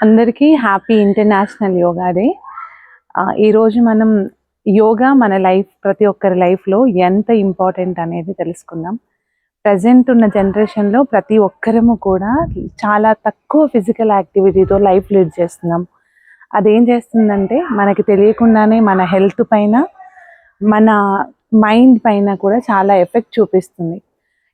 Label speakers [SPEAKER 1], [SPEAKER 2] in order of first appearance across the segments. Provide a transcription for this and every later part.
[SPEAKER 1] అందరికీ happy international yoga day. ఈరోజు మనం యోగా మన లైఫ్ ప్రతి ఒక్కరి లైఫ్లో ఎంత ఇంపార్టెంట్ అనేది తెలుసుకుందాం. ప్రజెంట్ ఉన్న జనరేషన్లో ప్రతి ఒక్కరము కూడా చాలా తక్కువ ఫిజికల్ యాక్టివిటీతో లైఫ్ లీడ్ చేస్తున్నాం. అదేం చేస్తుందంటే మనకి తెలియకుండానే మన హెల్త్ పైన, మన మైండ్ పైన కూడా చాలా ఎఫెక్ట్ చూపిస్తుంది.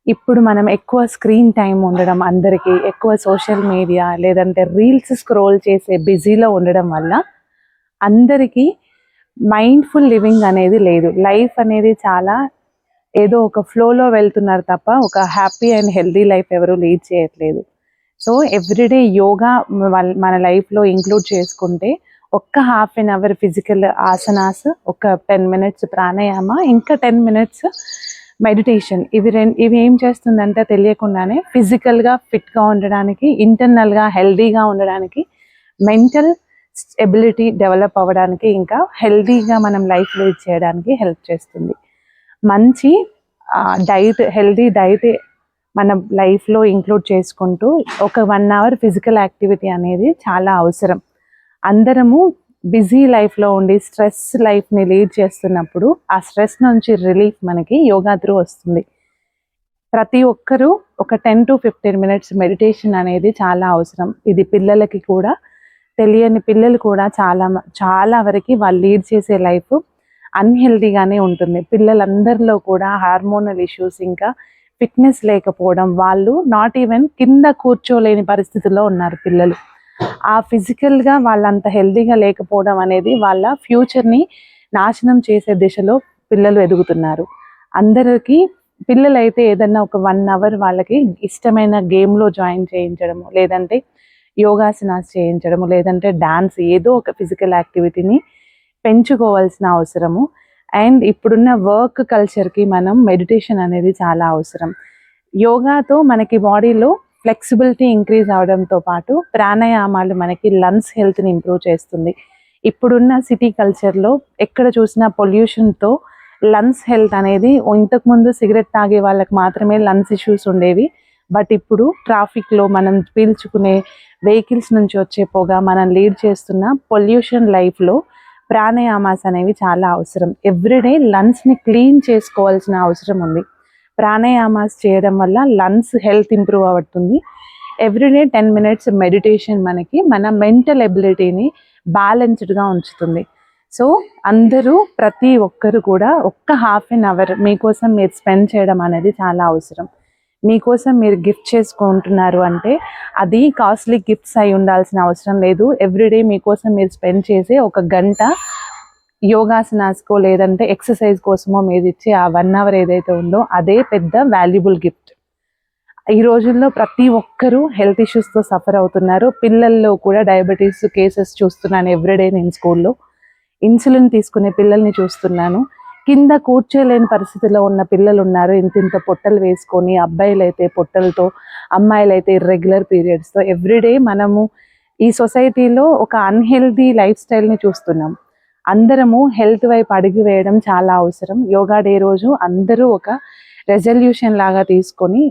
[SPEAKER 1] ఇప్పుడు మనం ఎక్కువ స్క్రీన్ టైం ఉండడం, అందరికీ ఎక్కువ సోషల్ మీడియా లేదంటే రీల్స్ స్క్రోల్ చేసే బిజీలో ఉండడం వల్ల అందరికీ మైండ్ఫుల్ లివింగ్ అనేది లేదు. లైఫ్ అనేది చాలా ఏదో ఒక ఫ్లోలో వెళ్తున్నారు తప్ప ఒక హ్యాపీ అండ్ హెల్దీ లైఫ్ ఎవరు లీడ్ చేయట్లేదు. సో ఎవ్రీడే యోగా మన లైఫ్లో ఇంక్లూడ్ చేసుకుంటే ఒక్క half an hour physical asanas, ఒక 10 minutes ప్రాణాయామ, ఇంకా 10 minutes మెడిటేషన్, ఇవి ఏం చేస్తుందంటే తెలియకుండానే ఫిజికల్గా ఫిట్గా ఉండడానికి, ఇంటర్నల్గా హెల్దీగా ఉండడానికి, మెంటల్ ఎబిలిటీ డెవలప్ అవ్వడానికి, ఇంకా హెల్దీగా మనం లైఫ్ లీడ్ చేయడానికి హెల్ప్ చేస్తుంది. మంచి హెల్దీ డైట్ మన లైఫ్లో ఇంక్లూడ్ చేసుకుంటూ ఒక 1 hour ఫిజికల్ యాక్టివిటీ అనేది చాలా అవసరం. అందరము బిజీ లైఫ్లో ఉండి స్ట్రెస్ లైఫ్ని లీడ్ చేస్తున్నప్పుడు ఆ స్ట్రెస్ నుంచి రిలీఫ్ మనకి యోగా త్రూ వస్తుంది. ప్రతి ఒక్కరూ ఒక 10 to 15 minutes మెడిటేషన్ అనేది చాలా అవసరం. ఇది పిల్లలకి కూడా, తెలియని పిల్లలు కూడా చాలా వరకు వాళ్ళు లీడ్ చేసే లైఫ్ అన్హెల్దీగానే ఉంటుంది. పిల్లలందరిలో కూడా హార్మోనల్ ఇష్యూస్, ఇంకా ఫిట్నెస్ లేకపోవడం, వాళ్ళు నాట్ ఈవెన్ కింద కూర్చోలేని పరిస్థితుల్లో ఉన్నారు పిల్లలు. ఆ ఫిజికల్గా వాళ్ళంత హెల్దీగా లేకపోవడం అనేది వాళ్ళ ఫ్యూచర్ని నాశనం చేసే దిశలో పిల్లలు ఎదుగుతున్నారు. అందరికీ పిల్లలైతే ఏదన్నా ఒక 1 hour వాళ్ళకి ఇష్టమైన గేమ్లో జాయిన్ చేయించడము, లేదంటే యోగాసనాస్ చేయించడము, లేదంటే డాన్స్, ఏదో ఒక ఫిజికల్ యాక్టివిటీని పెంచుకోవాల్సిన అవసరము. అండ్ ఇప్పుడున్న వర్క్ కల్చర్కి మనం మెడిటేషన్ అనేది చాలా అవసరం. యోగాతో మనకి బాడీలో ఫ్లెక్సిబిలిటీ ఇంక్రీజ్ అవడంతో పాటు ప్రాణాయామాలు మనకి లంగ్స్ హెల్త్ని ఇంప్రూవ్ చేస్తుంది. ఇప్పుడున్న సిటీ కల్చర్లో ఎక్కడ చూసినా పొల్యూషన్తో లంగ్స్ హెల్త్ అనేది, ఇంతకుముందు సిగరెట్ తాగే వాళ్ళకి మాత్రమే లంగ్స్ ఇష్యూస్ ఉండేవి. బట్ ఇప్పుడు ట్రాఫిక్లో మనం పీల్చుకునే వెహికల్స్ నుంచి వచ్చే పొగ, మనం లీడ్ చేస్తున్న పొల్యూషన్ లైఫ్లో ప్రాణాయామాస్ అనేవి చాలా అవసరం. ఎవ్రీడే లంగ్స్ని క్లీన్ చేసుకోవాల్సిన అవసరం ఉంది. ప్రాణాయామాస్ చేయడం వల్ల లంగ్స్ హెల్త్ ఇంప్రూవ్ అవుతుంది. ఎవ్రీడే 10 minutes మెడిటేషన్ మనకి మన మెంటల్ ఎబిలిటీని బ్యాలెన్స్డ్గా ఉంచుతుంది. సో అందరూ, ప్రతి ఒక్కరు కూడా ఒక్క హాఫ్ అన్ అవర్ మీకోసం మీరు స్పెండ్ చేయడం అనేది చాలా అవసరం. మీకోసం మీరు గిఫ్ట్ చేసుకుంటున్నారు అంటే అది కాస్ట్లీ గిఫ్ట్స్ అయి ఉండాల్సిన అవసరం లేదు. ఎవ్రీడే మీకోసం మీరు స్పెండ్ చేసే 1 గంట యోగాసనాస్కో లేదంటే ఎక్సర్సైజ్ కోసమో మీరు ఇచ్చే ఆ 1 hour ఏదైతే ఉందో అదే పెద్ద వాల్యుబుల్ గిఫ్ట్. ఈ రోజుల్లో ప్రతి ఒక్కరూ హెల్త్ ఇష్యూస్తో సఫర్ అవుతున్నారు. పిల్లల్లో కూడా డయాబెటీస్ కేసెస్ చూస్తున్నాను ఎవ్రీడే. నేను స్కూల్లో ఇన్సులిన్ తీసుకునే పిల్లల్ని చూస్తున్నాను. కింద కూర్చోలేని పరిస్థితిలో ఉన్న పిల్లలు ఉన్నారు, ఇంత పొట్టలు వేసుకొని. అబ్బాయిలైతే పొట్టలతో, అమ్మాయిలైతే ఇర్రెగ్యులర్ పీరియడ్స్తో. ఎవ్రీడే మనము ఈ సొసైటీలో ఒక అన్హెల్దీ లైఫ్ స్టైల్ని చూస్తున్నాం. అందరము హెల్త్ వైపు అడుగు వేయడం చాలా అవసరం. యోగా డే రోజు అందరూ ఒక రెజల్యూషన్ లాగా తీసుకొని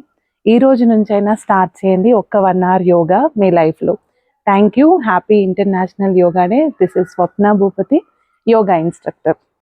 [SPEAKER 1] ఈ రోజు నుంచైనా స్టార్ట్ చేయండి ఒక్క 1 hour యోగా మీ లైఫ్లో. Thank you. Happy international yoga day. This is Swapna Bhupathi, yoga instructor.